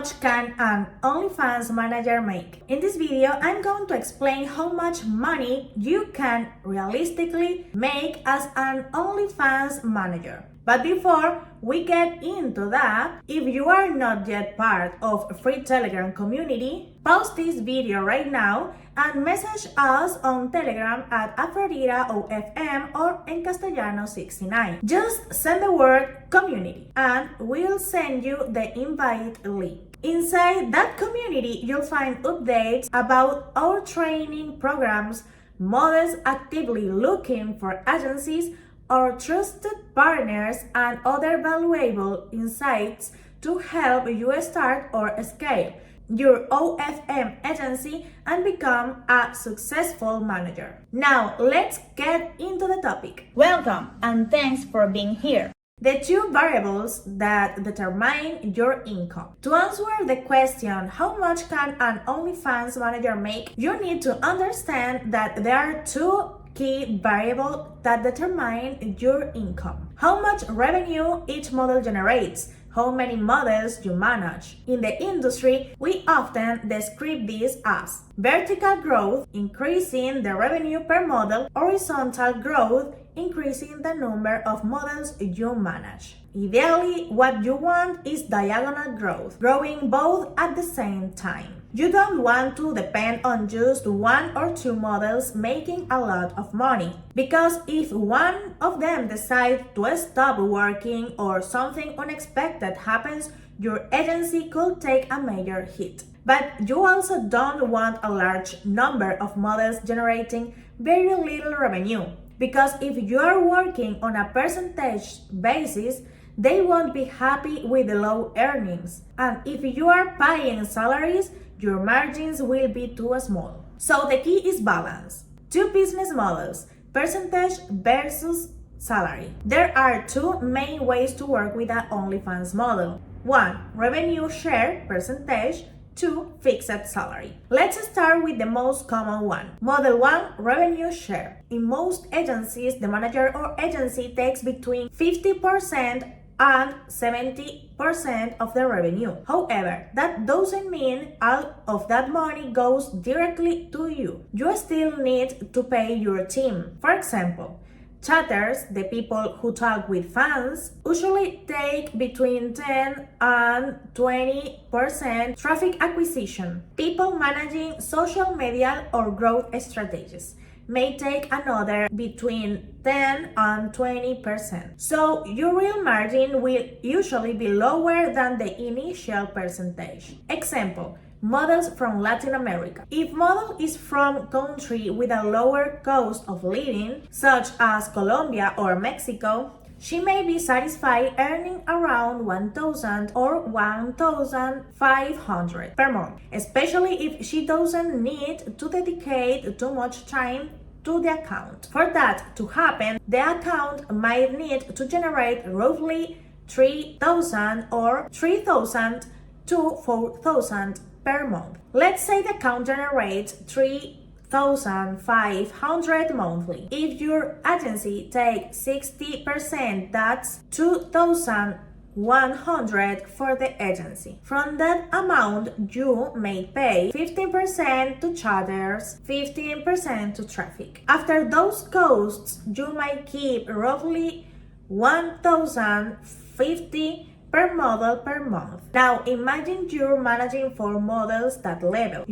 much can an OnlyFans manager make? In this video, I'm going to explain how much money you can realistically make as an OnlyFans manager. But before we get into that, if you are not yet part of a free Telegram community, pause this video right now and message us on Telegram at AfroditaOFM or en Castellano 69. Just send the word community and we'll send you the invite link. Inside that community, you'll find updates about our training programs, models actively looking for agencies, our trusted partners, and other valuable insights to help you start or scale your OFM agency and become a successful manager. Now, let's get into the topic. Welcome and thanks for being here. The two variables that determine your income. To answer the question, how much can an OnlyFans manager make, you need to understand that there are two key variables that determine your income. How much revenue each model generates, how many models you manage. In the industry, we often describe this as vertical growth, increasing the revenue per model, horizontal growth, increasing the number of models you manage. Ideally, what you want is diagonal growth, growing both at the same time. You don't want to depend on just one or two models making a lot of money, because if one of them decides to stop working or something unexpected happens, your agency could take a major hit. But you also don't want a large number of models generating very little revenue, because if you are working on a percentage basis, they won't be happy with the low earnings. And if you are paying salaries, your margins will be too small. So the key is balance. Two business models, percentage versus salary. There are two main ways to work with an OnlyFans model. One, revenue share percentage. Two, fixed salary. Let's start with the most common one. Model 1, revenue share. In most agencies, the manager or agency takes between 50% and 70% of the revenue. However, that doesn't mean all of that money goes directly to you. You still need to pay your team. For example, chatters, the people who talk with fans, usually take between 10 and 20% traffic acquisition. People managing social media or growth strategies may take another between 10 and 20%. So your real margin will usually be lower than the initial percentage. Example, models from Latin America. If model is from country with a lower cost of living, such as Colombia or Mexico, she may be satisfied earning around 1,000 or 1,500 per month, especially if she doesn't need to dedicate too much time to the account. For that to happen, the account might need to generate roughly 3,000 or 3,000 to 4,000 per month. Let's say the account generates 3,500 monthly. If your agency takes 60%, that's 2,100 for the agency. From that amount, you may pay 15% to chatters, 15% to traffic. After those costs, you might keep roughly 1,050 per model per month. Now imagine you're managing 4 models that level.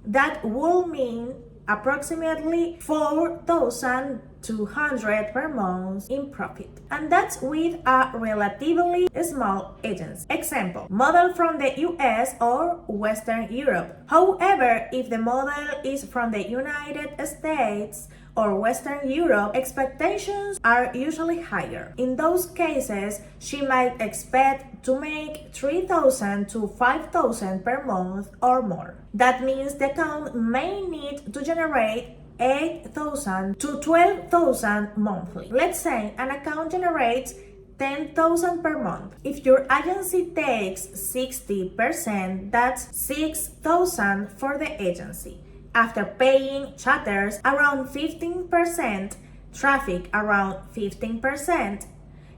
That will mean approximately 4,200 per month in profit. And that's with a relatively small agency. Example, model from the US or Western Europe. However, if the model is from the United States or Western Europe, expectations are usually higher. In those cases, she might expect to make 3,000 to 5,000 per month or more. That means the account may need to generate 8,000 to 12,000 monthly. Let's say an account generates 10,000 per month. If your agency takes 60%, that's 6,000 for the agency. After paying chatters around 15%, traffic around 15%,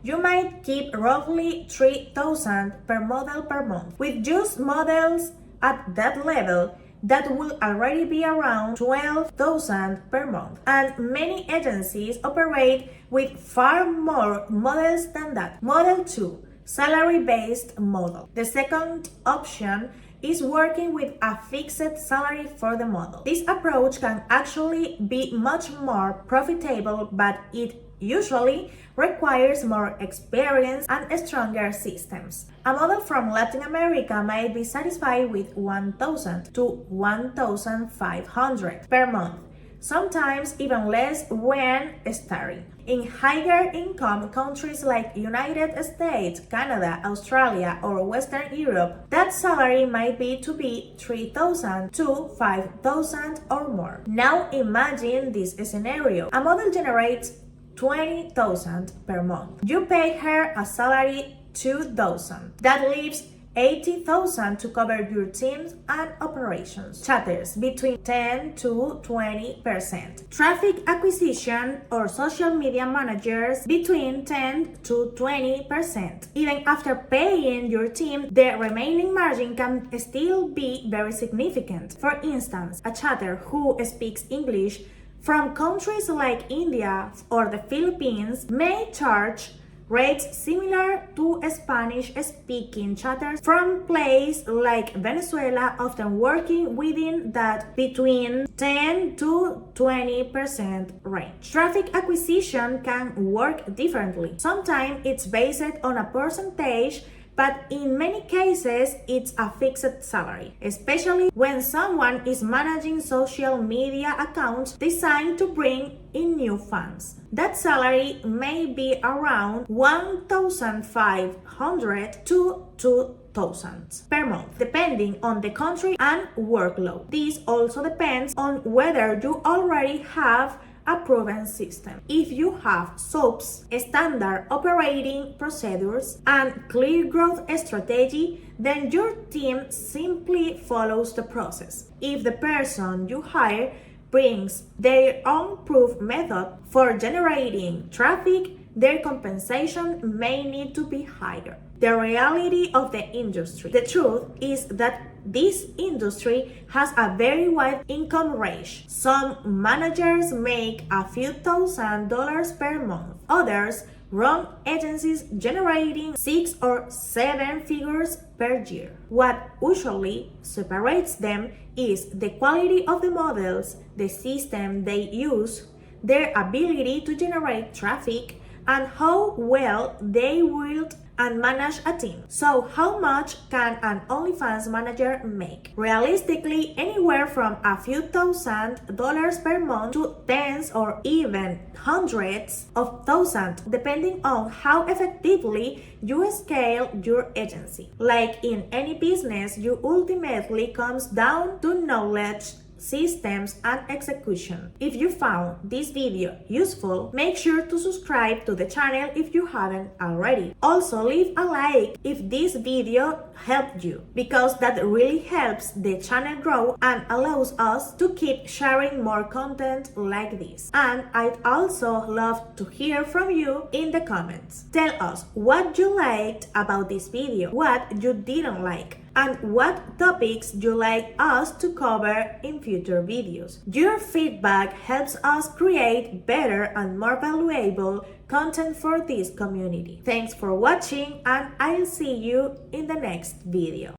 you might keep roughly $3,000 per model per month. With just models at that level, that will already be around $12,000 per month. And many agencies operate with far more models than that. Model 2, salary-based model. The second option is working with a fixed salary for the model. This approach can actually be much more profitable, but it usually requires more experience and stronger systems. A model from Latin America might be satisfied with $1,000 to $1,500 per month, sometimes even less when starting. In higher income countries like United States, Canada, Australia, or Western Europe, that salary might be $3,000 to $5,000 or more. Now imagine this scenario. A model generates $20,000 per month. You pay her a salary $2,000. That leaves $80,000 to cover your teams and operations. Chatters between 10 to 20%. Traffic acquisition or social media managers between 10 to 20%. Even after paying your team, the remaining margin can still be very significant. For instance, a chatter who speaks English from countries like India or the Philippines may charge rates similar to Spanish-speaking chatters from places like Venezuela, often working within that between 10 to 20% range. Traffic acquisition can work differently. Sometimes it's based on a percentage, but in many cases, it's a fixed salary, especially when someone is managing social media accounts designed to bring in new fans. That salary may be around $1,500 to $2,000 per month, depending on the country and workload. This also depends on whether you already have a proven system. If you have SOPs, standard operating procedures, and clear growth strategy, then your team simply follows the process. If the person you hire brings their own proof method for generating traffic, their compensation may need to be higher. The reality of the industry. The truth is that this industry has a very wide income range. Some managers make a few $1,000s per month. Others run agencies generating 6 or 7 figures per year. What usually separates them is the quality of the models, the system they use, their ability to generate traffic, and how well they build and manage a team. So how much can an OnlyFans manager make? Realistically, anywhere from a few $1,000s per month to tens or even hundreds of thousands, depending on how effectively you scale your agency. Like in any business, you ultimately comes down to knowledge, systems, and execution. If you found this video useful, make sure to subscribe to the channel if you haven't already. Also, leave a like if this video helped you, because that really helps the channel grow and allows us to keep sharing more content like this. And I'd also love to hear from you in the comments. Tell us what you liked about this video, what you didn't like, and what topics you like us to cover in future videos. Your feedback helps us create better and more valuable content for this community. Thanks for watching, and I'll see you in the next video.